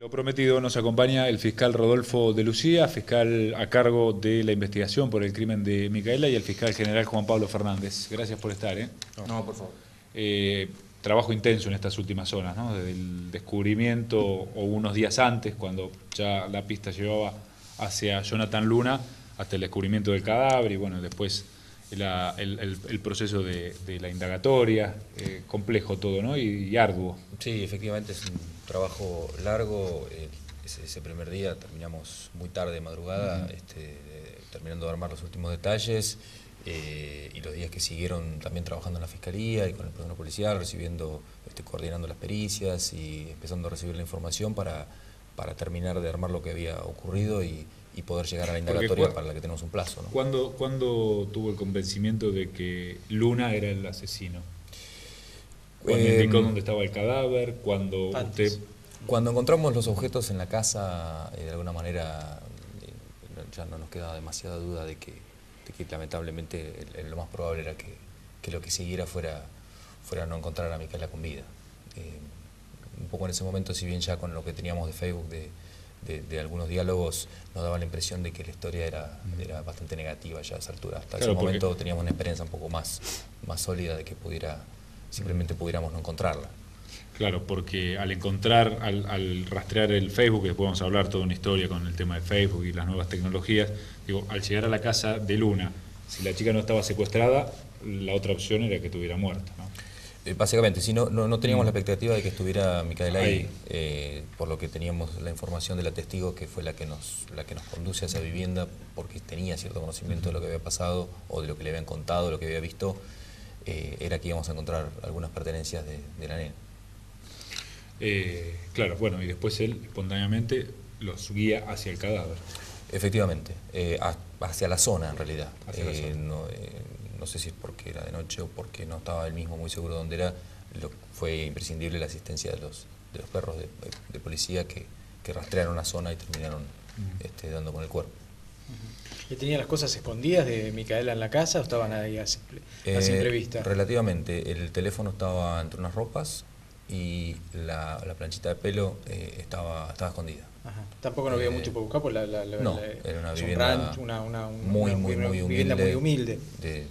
Lo prometido, nos acompaña el fiscal Rodolfo de Lucía, fiscal a cargo de la investigación por el crimen de Micaela, y el fiscal general Juan Pablo Fernández. Gracias por estar. No, por favor. Trabajo intenso en estas últimas horas, ¿no? Desde el descubrimiento o unos días antes, cuando ya la pista llevaba hacia Jonathan Luna, hasta el descubrimiento del cadáver y bueno, después el proceso de la indagatoria, complejo todo, ¿no? Y arduo. Sí, efectivamente es un trabajo largo. Ese primer día terminamos muy tarde de madrugada, terminando de armar los últimos detalles, y los días que siguieron también trabajando en la Fiscalía y con el plano policial, coordinando las pericias y empezando a recibir la información para terminar de armar lo que había ocurrido y poder llegar a la indagatoria para la que tenemos un plazo, ¿no? ¿Cuándo tuvo el convencimiento de que Luna era el asesino? ¿Cuándo indicó dónde estaba el cadáver? ¿Cuándo Cuando encontramos los objetos en la casa, de alguna manera ya no nos quedaba demasiada duda de que lamentablemente lo más probable era que lo que siguiera fuera no encontrar a Micaela con vida. Un poco en ese momento, si bien ya con lo que teníamos de Facebook, de algunos diálogos, nos daba la impresión de que la historia era bastante negativa ya a esa altura. Hasta ese momento teníamos una esperanza un poco más sólida de que simplemente pudiéramos no encontrarla. Claro, porque al rastrear el Facebook, que después vamos a hablar toda una historia con el tema de Facebook y las nuevas tecnologías, al llegar a la casa de Luna, si la chica no estaba secuestrada, la otra opción era que estuviera muerta, ¿no? Básicamente, si no teníamos la expectativa de que estuviera Micaela ahí, por lo que teníamos la información de la testigo, que fue la que nos conduce a esa vivienda, porque tenía cierto conocimiento de lo que había pasado o de lo que le habían contado, lo que había visto, era que íbamos a encontrar algunas pertenencias de la nena. Claro, bueno, y después él espontáneamente los guía hacia el cadáver. Efectivamente, hacia la zona en realidad. No sé si es porque era de noche o porque no estaba él mismo muy seguro de dónde era. Fue imprescindible la asistencia de los perros de policía que rastrearon la zona y terminaron dando con el cuerpo. ¿Y tenía las cosas escondidas de Micaela en la casa o estaban ahí a simple vista? Relativamente, el teléfono estaba entre unas ropas y la planchita de pelo estaba escondida. Ajá. Tampoco no había mucho por buscar, porque no, era una vivienda muy humilde, de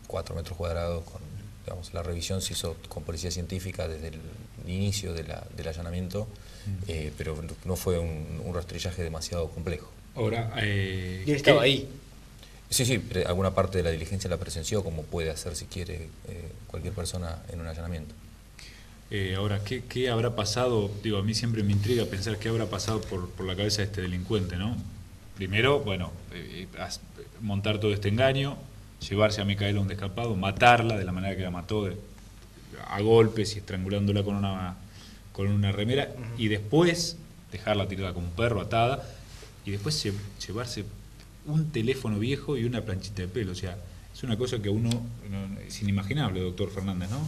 4 metros cuadrados. La revisión se hizo con policía científica desde el inicio del allanamiento, pero no fue un rastrillaje demasiado complejo. Ahora, ¿y él estaba ahí? Sí, alguna parte de la diligencia la presenció, como puede hacer si quiere cualquier persona en un allanamiento. Ahora, ¿qué habrá pasado? A mí siempre me intriga pensar qué habrá pasado por la cabeza de este delincuente, ¿no? Primero, bueno, montar todo este engaño, llevarse a Micaela a un descampado, matarla de la manera que la mató, a golpes y estrangulándola con una remera, y después dejarla tirada como un perro, atada, y después llevarse un teléfono viejo y una planchita de pelo. O sea, es una cosa que es inimaginable, doctor Fernández, ¿no?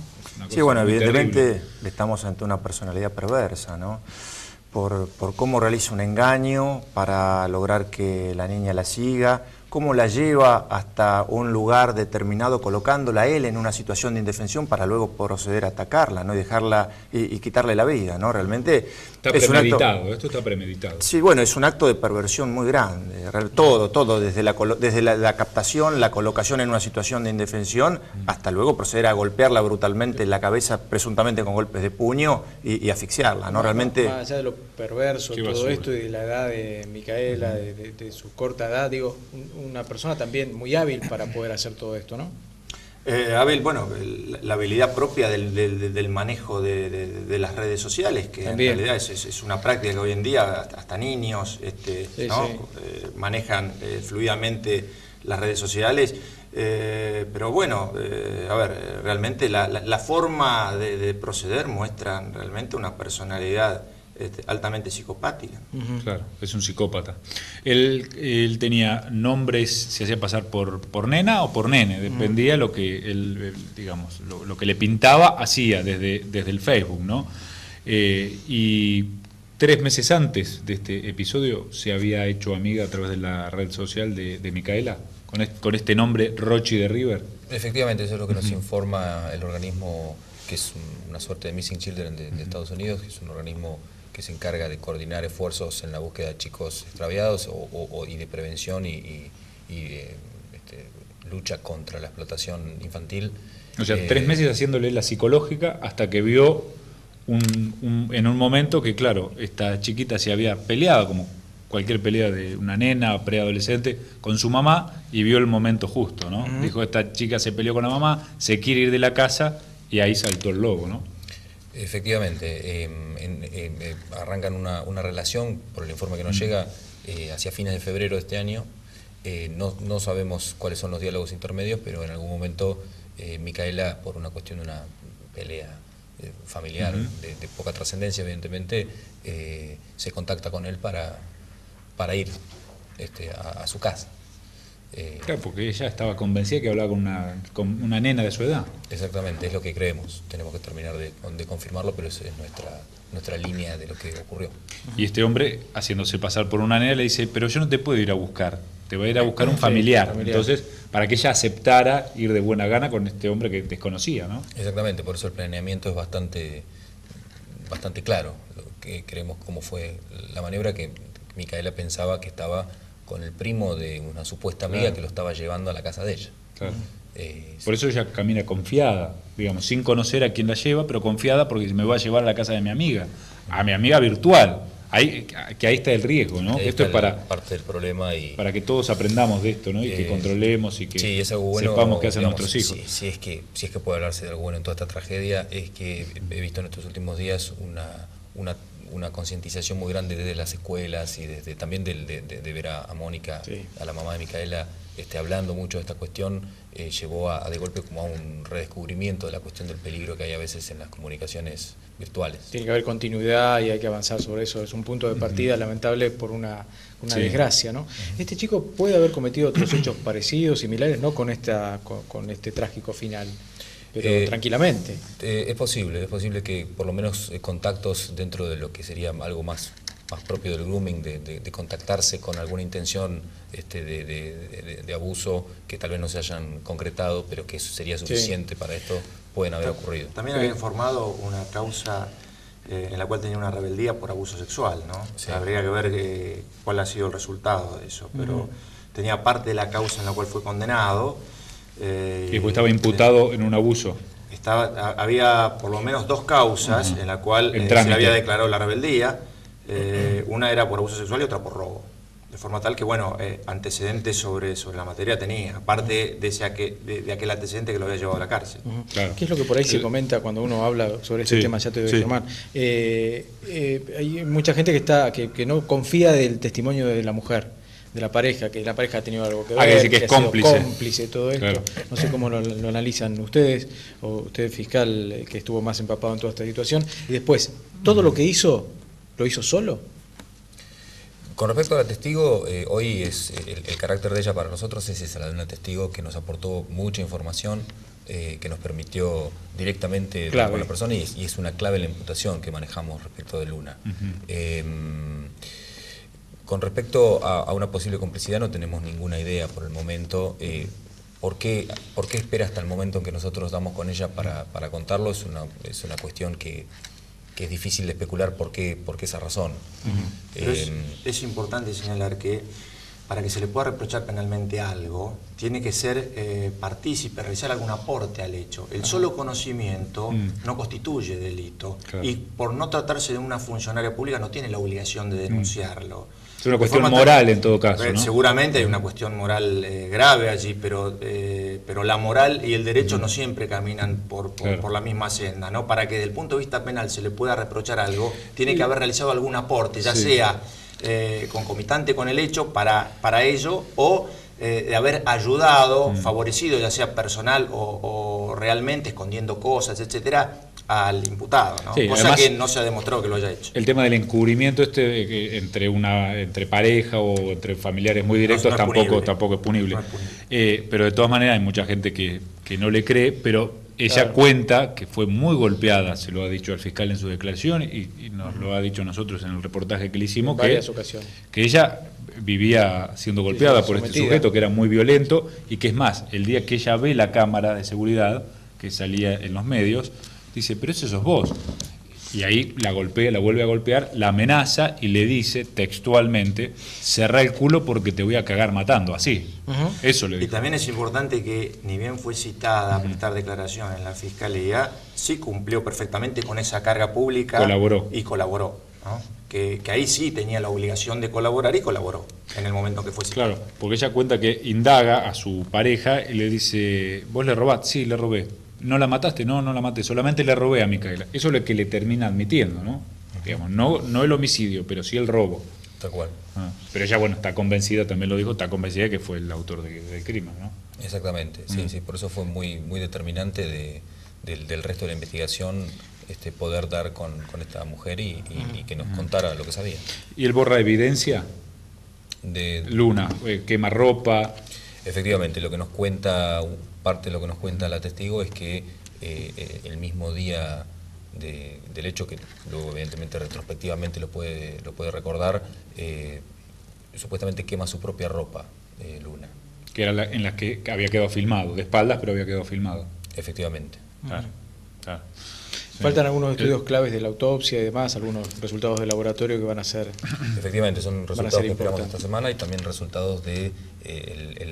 Sí, bueno, evidentemente estamos ante una personalidad perversa, ¿no? Por cómo realiza un engaño para lograr que la niña la siga, cómo la lleva hasta un lugar determinado, colocándola a él en una situación de indefensión para luego proceder a atacarla, ¿no? Y dejarla y quitarle la vida, ¿no? Realmente está premeditado, esto está premeditado. Sí, bueno, es un acto de perversión muy grande, todo, desde la captación, la colocación en una situación de indefensión, hasta luego proceder a golpearla brutalmente en la cabeza, presuntamente con golpes de puño, y asfixiarla, ¿no? Realmente... Más allá de lo perverso, todo esto, y de la edad de Micaela, de su corta edad, una persona también muy hábil para poder hacer todo esto, ¿no? Hábil, bueno, la habilidad propia del manejo de las redes sociales, que también en realidad es una práctica que hoy en día hasta niños ¿no? Manejan fluidamente las redes sociales, pero bueno, realmente la forma de proceder muestra realmente una personalidad altamente psicopática. Claro, es un psicópata. Él tenía nombres, se hacía pasar por nena o por nene, dependía lo que él, digamos, lo que le pintaba, hacía desde el Facebook, ¿no? Y 3 meses antes de este episodio se había hecho amiga a través de la red social de Micaela, con este nombre, Rochi de River. Efectivamente, eso es lo que nos informa el organismo, que es una suerte de Missing Children de Estados Unidos, que es un organismo que que se encarga de coordinar esfuerzos en la búsqueda de chicos extraviados y de prevención y lucha contra la explotación infantil. O sea, 3 meses haciéndole la psicológica hasta que vio en un momento que, claro, esta chiquita se había peleado, como cualquier pelea de una nena o preadolescente, con su mamá, y vio el momento justo, ¿no? Dijo, esta chica se peleó con la mamá, se quiere ir de la casa, y ahí saltó el lobo, ¿no? Efectivamente, arrancan una relación, por el informe que nos llega, hacia fines de febrero de este año. No sabemos cuáles son los diálogos intermedios, pero en algún momento Micaela, por una cuestión de una pelea familiar de poca trascendencia, evidentemente, se contacta con él para ir a su casa. Claro, porque ella estaba convencida que hablaba con una nena de su edad. Exactamente, es lo que creemos. Tenemos que terminar de confirmarlo, pero esa es nuestra línea de lo que ocurrió. Y este hombre, haciéndose pasar por una nena, le dice, pero yo no te puedo ir a buscar, te voy a ir a buscar un familiar. Entonces, para que ella aceptara ir de buena gana con este hombre que desconocía, ¿no? Exactamente, por eso el planeamiento es bastante claro. Lo que creemos cómo fue la maniobra, que Micaela pensaba que estaba con el primo de una supuesta amiga que lo estaba llevando a la casa de ella. Claro. Por eso ella camina confiada, digamos, sin conocer a quién la lleva, pero confiada porque me va a llevar a la casa de mi amiga, a mi amiga virtual. Ahí está el riesgo, ¿no? Esto es para parte del problema para que todos aprendamos de esto, ¿no? Y que controlemos y que sepamos qué hacen nuestros hijos. Si es que puede hablarse de algo bueno en toda esta tragedia, es que he visto en estos últimos días una concientización muy grande desde las escuelas y desde también de ver a Mónica, a la mamá de Micaela, hablando mucho de esta cuestión, llevó de golpe como a un redescubrimiento de la cuestión del peligro que hay a veces en las comunicaciones virtuales. Tiene que haber continuidad y hay que avanzar sobre eso. Es un punto de partida lamentable por una desgracia, ¿no? Este chico puede haber cometido otros hechos parecidos, similares, no con este trágico final, pero tranquilamente. Es posible que por lo menos contactos dentro de lo que sería algo más propio del grooming, de contactarse con alguna intención de abuso que tal vez no se hayan concretado, pero que sería suficiente para esto, pueden haber ocurrido. También había informado una causa en la cual tenía una rebeldía por abuso sexual, ¿no? Sí. Habría que ver cuál ha sido el resultado de eso, pero tenía parte de la causa en la cual fue condenado. Y después estaba imputado en un abuso. Había por lo menos 2 causas en la cual se le había declarado la rebeldía. Una era por abuso sexual y otra por robo. De forma tal que, bueno, antecedentes sobre la materia tenía, aparte de aquel antecedente que lo había llevado a la cárcel. Claro. ¿Qué es lo que por ahí se comenta cuando uno habla sobre este tema? Ya te doy, Germán. Hay mucha gente que no confía del testimonio de la mujer, de la pareja, que la pareja ha tenido algo que ver, que es cómplice de todo esto. Claro. No sé cómo lo analizan ustedes, o usted, fiscal, que estuvo más empapado en toda esta situación. Y después, ¿todo lo que hizo, lo hizo solo? Con respecto a la testigo, hoy es el carácter de ella para nosotros es esa, la de una testigo que nos aportó mucha información, que nos permitió directamente hablar con la persona, y es una clave en la imputación que manejamos respecto de Luna. Con respecto a una posible complicidad no tenemos ninguna idea por el momento. ¿Por qué espera hasta el momento en que nosotros damos con ella para contarlo? Es una cuestión que es difícil de especular por qué esa razón. Pero es importante señalar que para que se le pueda reprochar penalmente algo, tiene que ser partícipe, realizar algún aporte al hecho. El solo conocimiento no constituye delito, y por no tratarse de una funcionaria pública no tiene la obligación de denunciarlo. Es una cuestión moral en todo caso, ¿no? Seguramente hay una cuestión moral grave allí, pero la moral y el derecho no siempre caminan por la misma senda, ¿no? Para que desde el punto de vista penal se le pueda reprochar algo, tiene que haber realizado algún aporte, ya sea concomitante con el hecho para ello, o de haber ayudado, favorecido, ya sea personal o realmente escondiendo cosas, etcétera, al imputado, ¿no? Sí, cosa además, que no se ha demostrado que lo haya hecho. El tema del encubrimiento entre pareja o entre familiares muy directos tampoco es punible. No es punible. Pero de todas maneras hay mucha gente que no le cree, pero ella cuenta que fue muy golpeada, se lo ha dicho al fiscal en su declaración y nos lo ha dicho a nosotros en el reportaje que le hicimos, que ella vivía siendo golpeada por este sujeto que era muy violento, y que es más, el día que ella ve la cámara de seguridad que salía en los medios, dice, pero ese sos vos. Y ahí la golpea, la vuelve a golpear, la amenaza y le dice textualmente: cerrá el culo porque te voy a cagar matando, así. Eso le dijo. Y también es importante que, ni bien fue citada a prestar declaración en la Fiscalía, sí cumplió perfectamente con esa carga pública. Colaboró, ¿no? Que ahí sí tenía la obligación de colaborar y colaboró en el momento que fue citada. Claro, porque ella cuenta que indaga a su pareja y le dice: ¿vos le robaste? Sí, le robé. ¿No la mataste? No, no la maté, solamente le robé a Micaela. Eso es lo que le termina admitiendo, ¿no? Digamos, no el homicidio, pero sí el robo. Tal cual. Pero ella, bueno, está convencida, también lo dijo, está convencida de que fue el autor del crimen, ¿no? Exactamente, sí, por eso fue muy determinante del resto de la investigación poder dar con esta mujer y que nos contara lo que sabía. ¿Y él borra evidencia? De Luna, quema ropa. Efectivamente, lo que nos cuenta, parte de lo que nos cuenta la testigo es que el mismo día del hecho, que luego evidentemente retrospectivamente lo puede recordar, supuestamente quema su propia ropa, Luna. Que era en la que había quedado filmado, de espaldas, pero había quedado filmado. Efectivamente. Claro. Faltan algunos estudios claves de la autopsia y demás, algunos resultados de laboratorio que van a ser... Efectivamente, son resultados que esperamos esta semana y también resultados de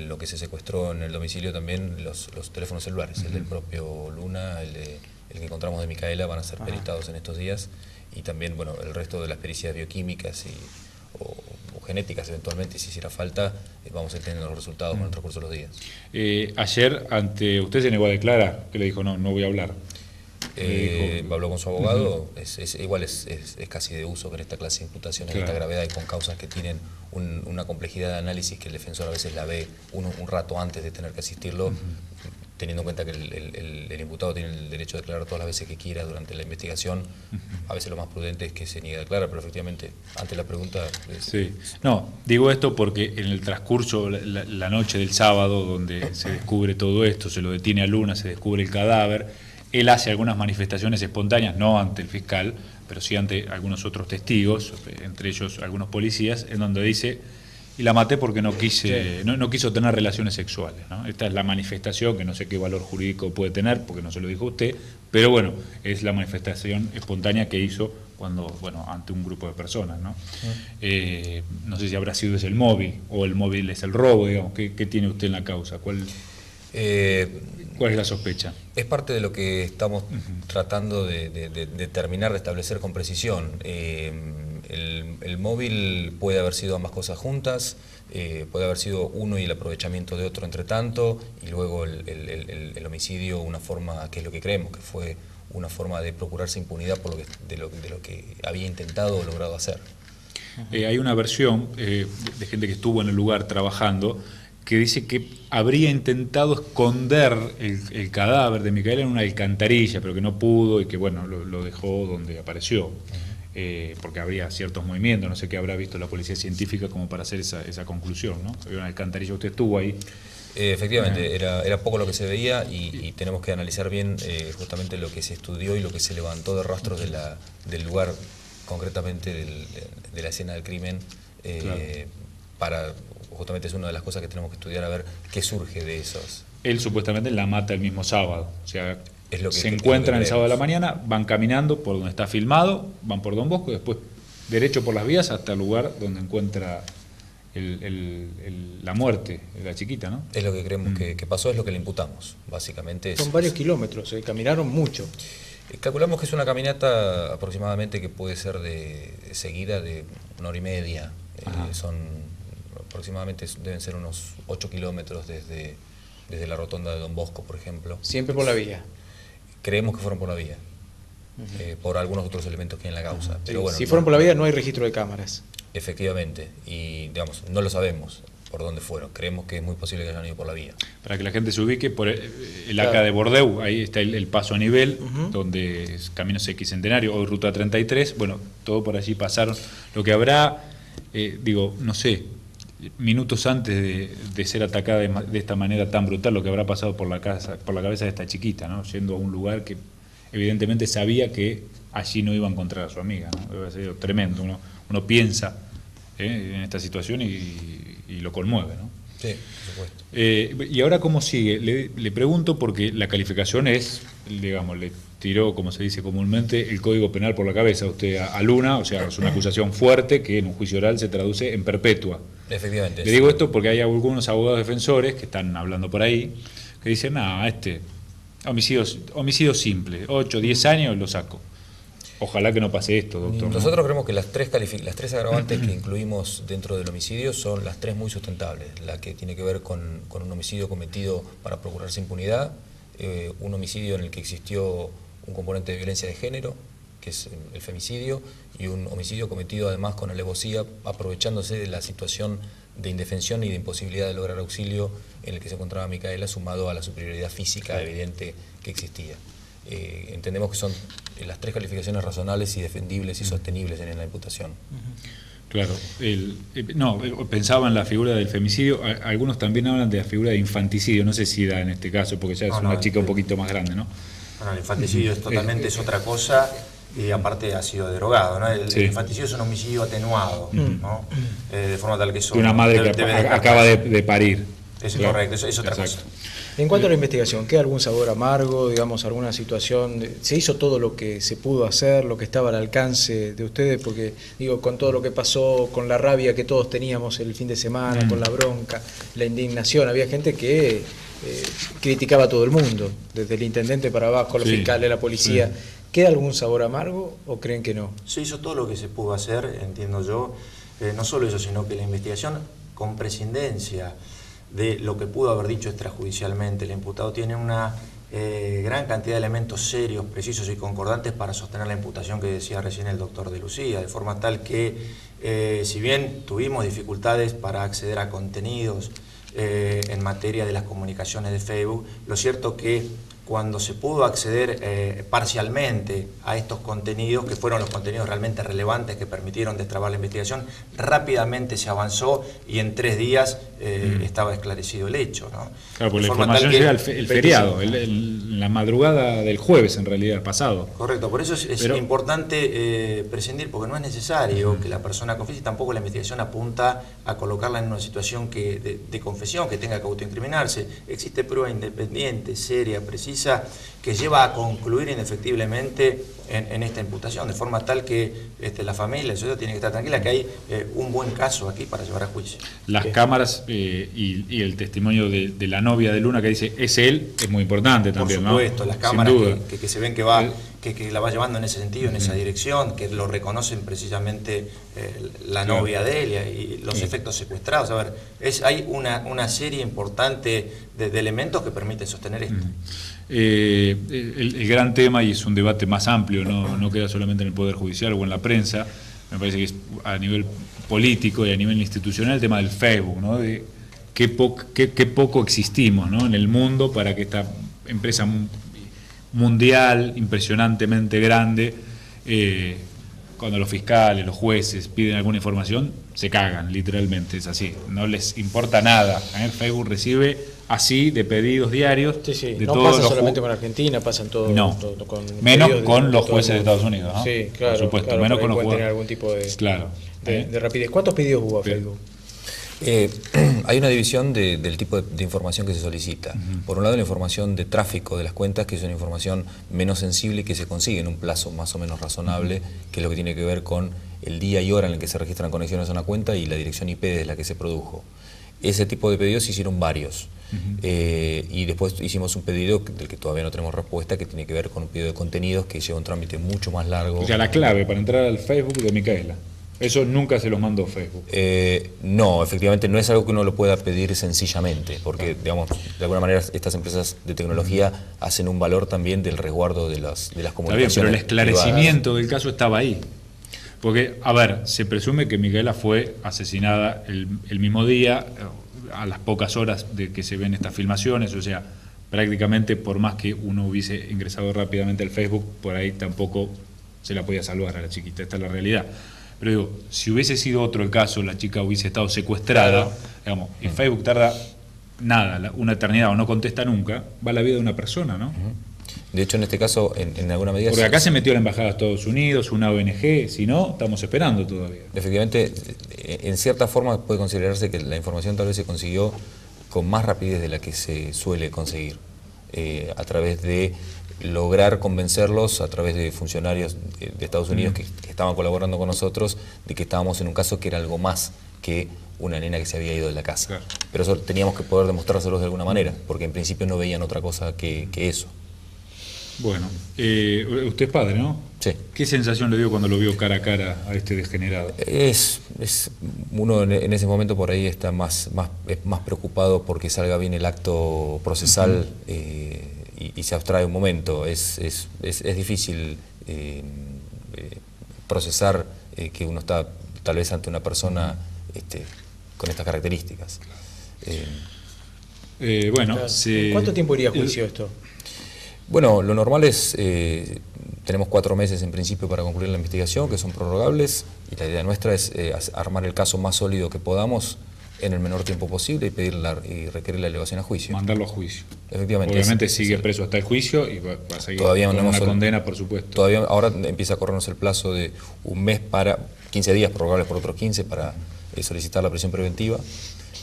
lo que se secuestró en el domicilio, también los teléfonos celulares, el del propio Luna, el que encontramos de Micaela, van a ser peritados en estos días, y también, bueno, el resto de las pericias bioquímicas o genéticas eventualmente, si hiciera falta, vamos a ir teniendo los resultados con el transcurso de los días. Ayer, ante usted se negó a declarar, que le dijo: no voy a hablar. Habló con su abogado, igual es casi de uso en esta clase de imputaciones, de esta gravedad, y con causas que tienen una complejidad de análisis que el defensor a veces la ve un rato antes de tener que asistirlo, teniendo en cuenta que el imputado tiene el derecho de declarar todas las veces que quiera durante la investigación. A veces lo más prudente es que se niegue a declarar, pero efectivamente, ante la pregunta... Sí. No, digo esto porque en el transcurso, la noche del sábado, donde se descubre todo esto, se lo detiene a Luna, se descubre el cadáver, él hace algunas manifestaciones espontáneas, no ante el fiscal, pero sí ante algunos otros testigos, entre ellos algunos policías, en donde dice: y la maté porque no quiso tener relaciones sexuales, ¿no? Esta es la manifestación, que no sé qué valor jurídico puede tener, porque no se lo dijo usted, pero bueno, es la manifestación espontánea que hizo ante un grupo de personas, ¿no? No sé si habrá sido ese el móvil, o el móvil es el robo, digamos. ¿Qué tiene usted en la causa? ¿Cuál es la sospecha? Es parte de lo que estamos tratando de terminar de establecer con precisión. El móvil puede haber sido ambas cosas juntas, puede haber sido uno y el aprovechamiento de otro entre tanto, y luego el homicidio, una forma, que es lo que creemos, que fue una forma de procurarse impunidad de lo que había intentado o logrado hacer. Hay una versión de gente que estuvo en el lugar trabajando, que dice que habría intentado esconder el cadáver de Micaela en una alcantarilla, pero que no pudo, y que bueno, lo dejó donde apareció, porque habría ciertos movimientos, no sé qué habrá visto la policía científica como para hacer esa conclusión, ¿no? Había una alcantarilla, usted estuvo ahí. Efectivamente, era poco lo que se veía, y tenemos que analizar bien justamente lo que se estudió y lo que se levantó de rastros del lugar, concretamente de la escena del crimen, para... Justamente es una de las cosas que tenemos que estudiar, a ver qué surge de esos. Él supuestamente la mata el mismo sábado, o sea, se encuentran encuentran el sábado de la mañana, van caminando por donde está filmado, van por Don Bosco, y después derecho por las vías hasta el lugar donde encuentra la muerte de la chiquita, ¿no? Es lo que creemos que pasó, es lo que le imputamos, básicamente. Son varios kilómetros, caminaron mucho. Calculamos que es una caminata aproximadamente que puede ser seguida de 1 hora y media, aproximadamente deben ser unos 8 kilómetros desde la rotonda de Don Bosco, por ejemplo. ¿Siempre por la vía? Creemos que fueron por la vía, por algunos otros elementos que hay en la causa. Pero bueno, si fueron por la vía no hay registro de cámaras. Efectivamente, y digamos, no lo sabemos por dónde fueron. Creemos que es muy posible que hayan ido por la vía. Para que la gente se ubique, por el ACA de Bordeu, ahí está el paso a nivel, donde es Camino Sexbicentenario, hoy Ruta 33, bueno, todo por allí pasaron. Lo que habrá, no sé, minutos antes de ser atacada de esta manera tan brutal, lo que habrá pasado por la cabeza de esta chiquita, ¿no? Yendo a un lugar que evidentemente sabía que allí no iba a encontrar a su amiga, ¿no? Debe haber sido tremendo. Uno piensa en esta situación y lo conmueve, ¿no? Sí, por supuesto. ¿Y ahora cómo sigue? Le pregunto porque la calificación es, digamos, le tiró, como se dice comúnmente, el Código Penal por la cabeza a usted a Luna, o sea, es una acusación fuerte que en un juicio oral se traduce en perpetua. Efectivamente. Le digo esto porque hay algunos abogados defensores que están hablando por ahí, que dicen, homicidio simple, 8, 10 años lo saco. Ojalá que no pase esto, doctor. Nosotros creemos que las tres agravantes que incluimos dentro del homicidio son las tres muy sustentables. La que tiene que ver con un homicidio cometido para procurarse impunidad, un homicidio en el que existió un componente de violencia de género, que es el femicidio, y un homicidio cometido además con alevosía, aprovechándose de la situación de indefensión y de imposibilidad de lograr auxilio en el que se encontraba Micaela, sumado a la superioridad física evidente que existía. Entendemos que son las tres calificaciones razonables y defendibles y sostenibles en la imputación. Claro, pensaba en la figura del femicidio, algunos también hablan de la figura de infanticidio, no sé si da en este caso, porque ya es una chica un poquito más grande, ¿no? Bueno, el infanticidio es totalmente es otra cosa y aparte ha sido derogado, ¿no? El infanticidio es un homicidio atenuado, ¿no? De forma tal que eso... Una madre que acaba de parir. Es correcto, es otra cosa. En cuanto a la investigación, ¿queda algún sabor amargo, digamos, alguna situación? ¿Se hizo todo lo que se pudo hacer, lo que estaba al alcance de ustedes? Porque, digo, con todo lo que pasó, con la rabia que todos teníamos el fin de semana, con la bronca, la indignación, había gente que criticaba a todo el mundo, desde el intendente para abajo, los fiscales, la policía. Sí. ¿Queda algún sabor amargo o creen que no? Se hizo todo lo que se pudo hacer, entiendo yo. No solo eso, sino que la investigación, con prescindencia de lo que pudo haber dicho extrajudicialmente, el imputado tiene una gran cantidad de elementos serios, precisos y concordantes para sostener la imputación que decía recién el doctor de Lucía, de forma tal que si bien tuvimos dificultades para acceder a contenidos en materia de las comunicaciones de Facebook, lo cierto que cuando se pudo acceder parcialmente a estos contenidos, que fueron los contenidos realmente relevantes que permitieron destrabar la investigación, rápidamente se avanzó y en 3 días estaba esclarecido el hecho, ¿no? Claro, porque la información llega el feriado, la madrugada del jueves, en realidad, pasado. Correcto, por eso es importante prescindir, porque no es necesario que la persona confiese, tampoco la investigación apunta a colocarla en una situación de confesión, que tenga que autoincriminarse. Existe prueba independiente, seria, precisa, que lleva a concluir indefectiblemente en esta imputación, de forma tal que la familia, la sociedad tiene que estar tranquila, que hay un buen caso aquí para llevar a juicio. Las cámaras y el testimonio de la novia de Luna que dice es él, es muy importante también, ¿no? Por supuesto, las cámaras que se ven que la va llevando en ese sentido, en esa dirección, que lo reconocen precisamente la novia de él y los efectos secuestrados. A ver, hay una serie importante de elementos que permiten sostener esto. El gran tema, y es un debate más amplio, no queda solamente en el Poder Judicial o en la prensa, me parece que es a nivel político y a nivel institucional el tema del Facebook, ¿no? De qué poco existimos, ¿no?, en el mundo para que esta empresa mundial, impresionantemente grande, cuando los fiscales, los jueces piden alguna información, se cagan, literalmente, es así, no les importa nada. Facebook recibe así de pedidos diarios. Sí. De no todos pasa solamente con Argentina, pasan todos. No, con menos con los jueces de Estados Unidos, ¿no? Sí, claro. Por supuesto, claro, menos con los jueces. jueces. Tener algún tipo de de rapidez. ¿Cuántos pedidos hubo a Facebook? Hay una división del tipo de información que se solicita. Por un lado, la información de tráfico de las cuentas, que es una información menos sensible y que se consigue en un plazo más o menos razonable, que es lo que tiene que ver con el día y hora en el que se registran conexiones a una cuenta y la dirección IP desde la que se produjo. Ese tipo de pedidos se hicieron varios. Y después hicimos un pedido del que todavía no tenemos respuesta, que tiene que ver con un pedido de contenidos que lleva un trámite mucho más largo. O sea, la clave para entrar al Facebook de Micaela. Eso nunca se los mandó Facebook. No, efectivamente no es algo que uno lo pueda pedir sencillamente, porque digamos, de alguna manera estas empresas de tecnología hacen un valor también del resguardo de las comunicaciones. Está bien, pero el esclarecimiento privadas. del caso estaba ahí. Porque, a ver, se presume que Micaela fue asesinada el mismo día, a las pocas horas de que se ven estas filmaciones, o sea, prácticamente por más que uno hubiese ingresado rápidamente al Facebook, por ahí tampoco se la podía salvar a la chiquita, esta es la realidad. Pero digo, si hubiese sido otro el caso, la chica hubiese estado secuestrada, digamos, y Facebook tarda nada, una eternidad o no contesta nunca, va la vida de una persona, ¿no? De hecho, en este caso, en alguna medida... Porque acá se metió la Embajada de Estados Unidos, una ONG, si no, estamos esperando todavía. Efectivamente, en cierta forma puede considerarse que la información tal vez se consiguió con más rapidez de la que se suele conseguir, a través de lograr convencerlos, a través de funcionarios de Estados Unidos que estaban colaborando con nosotros, de que estábamos en un caso que era algo más que una nena que se había ido de la casa. Claro. Pero eso teníamos que poder demostrárselos de alguna manera, porque en principio no veían otra cosa que eso. Bueno, usted es padre, ¿no? Sí. ¿Qué sensación le dio cuando lo vio cara a cara a este degenerado? Uno en ese momento por ahí está más preocupado porque salga bien el acto procesal y se abstrae un momento. Es difícil procesar que uno está tal vez ante una persona con estas características. Bueno, ¿cuánto tiempo iría a juicio esto? Bueno, lo normal es, tenemos 4 meses en principio para concluir la investigación, que son prorrogables, y la idea nuestra es armar el caso más sólido que podamos en el menor tiempo posible y requerir la elevación a juicio. Mandarlo a juicio. Efectivamente. Obviamente sigue preso hasta el juicio y va a seguir todavía con una condena, por supuesto. Todavía ahora empieza a corrernos el plazo de un mes para 15 días, prorrogables por otros 15, para solicitar la prisión preventiva.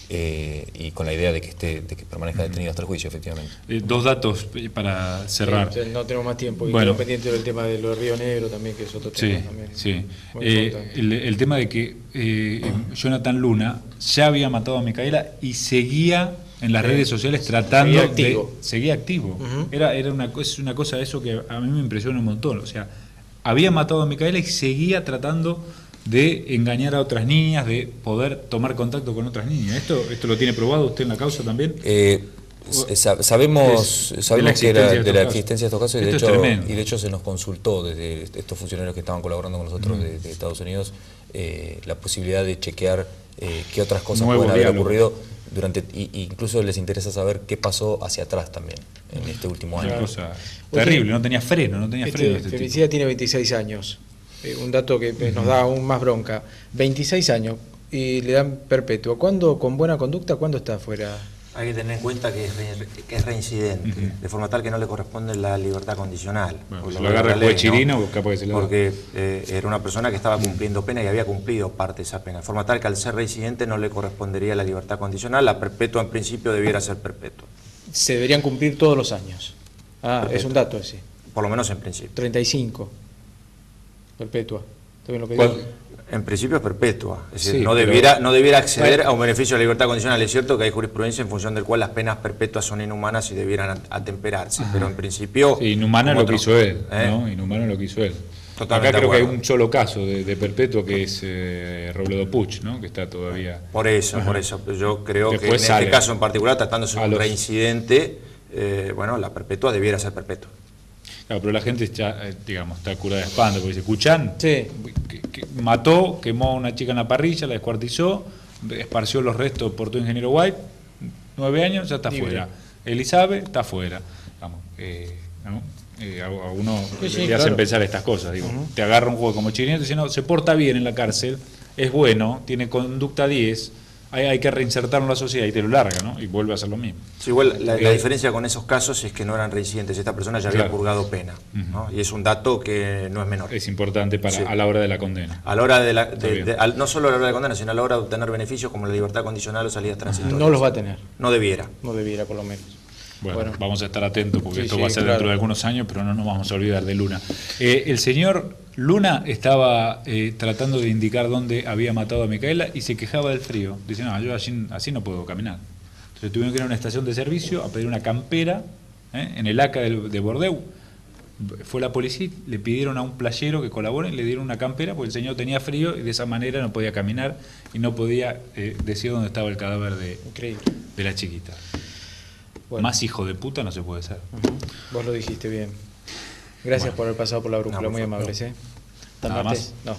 Y con la idea de que permanezca detenido hasta el juicio, efectivamente. 2 datos para cerrar. Sí, no tenemos más tiempo. Y bueno, pendiente del tema de lo de Río Negro también, que es otro tema también. Sí. El tema de que Jonathan Luna ya había matado a Micaela y seguía en las redes sociales tratando seguía activo. Era una cosa eso que a mí me impresiona un montón. O sea, había matado a Micaela y seguía tratando de engañar a otras niñas, de poder tomar contacto con otras niñas. ¿Esto lo tiene probado usted en la causa también? Sabemos que de la existencia de estos casos, y de hecho se nos consultó desde estos funcionarios que estaban colaborando con nosotros de Estados Unidos, la posibilidad de chequear qué otras cosas pueden haber ocurrido incluso les interesa saber qué pasó hacia atrás también en este último año. Una cosa terrible, no tenía freno. Feminicida tiene 26 años. Un dato que nos da aún más bronca. 26 años y le dan perpetua. ¿Cuándo, con buena conducta, cuándo está afuera? Hay que tener en cuenta que es reincidente, de forma tal que no le corresponde la libertad condicional. Bueno, se lo agarra el juez Chirino, ¿no? Capaz que se le da. Porque era una persona que estaba cumpliendo pena y había cumplido parte de esa pena. De forma tal que al ser reincidente no le correspondería la libertad condicional. La perpetua en principio debiera ser perpetua. Se deberían cumplir todos los años. Es un dato ese. Por lo menos en principio. 35. Perpetua. ¿Está bien lo que digo? En principio es perpetua, es decir, no debiera acceder a un beneficio de libertad condicional. Es cierto que hay jurisprudencia en función del cual las penas perpetuas son inhumanas y debieran atemperarse, pero en principio... Sí, inhumana lo que hizo él, ¿no? Inhumano lo que hizo él. Totalmente. Acá creo que hay un solo caso de perpetua que es Robledo Puch, ¿no? Que está todavía... Por eso, yo creo que en este caso en particular, tratándose de un reincidente, la perpetua debiera ser perpetua. Claro, pero la gente ya, digamos, está curada de espanto, porque dice, ¿escuchan? Sí. Mató, quemó a una chica en la parrilla, la descuartizó, esparció los restos por todo Ingeniero White, 9 años, ya está fuera. Elizabeth está fuera. Vamos, a uno le hacen pensar estas cosas, digo. Te agarra un juego como Chirino y te dice, no, se porta bien en la cárcel, es bueno, tiene conducta 10, hay que reinsertarlo en la sociedad y te lo larga, ¿no? Y vuelve a hacer lo mismo. Sí, igual la diferencia con esos casos es que no eran reincidentes, esta persona ya había purgado pena, ¿no? Y es un dato que no es menor. Es importante a la hora de la condena. A la hora no solo a la hora de la condena, sino a la hora de obtener beneficios como la libertad condicional o salidas transitorias. No los va a tener. No debiera. No debiera, por lo menos. Bueno, vamos a estar atentos porque esto va a ser dentro de algunos años, pero no nos vamos a olvidar de Luna. El señor Luna estaba tratando de indicar dónde había matado a Micaela y se quejaba del frío. Dice, no, yo así no puedo caminar. Entonces tuvieron que ir a una estación de servicio a pedir una campera en el ACA de Bordeaux. Fue la policía, le pidieron a un playero que colabore, le dieron una campera porque el señor tenía frío y de esa manera no podía caminar y no podía decir dónde estaba el cadáver de la chiquita. Bueno. Más hijo de puta no se puede ser. Vos lo dijiste bien. Gracias por haber pasado por la brújula, muy amables. ¿Nada más? No.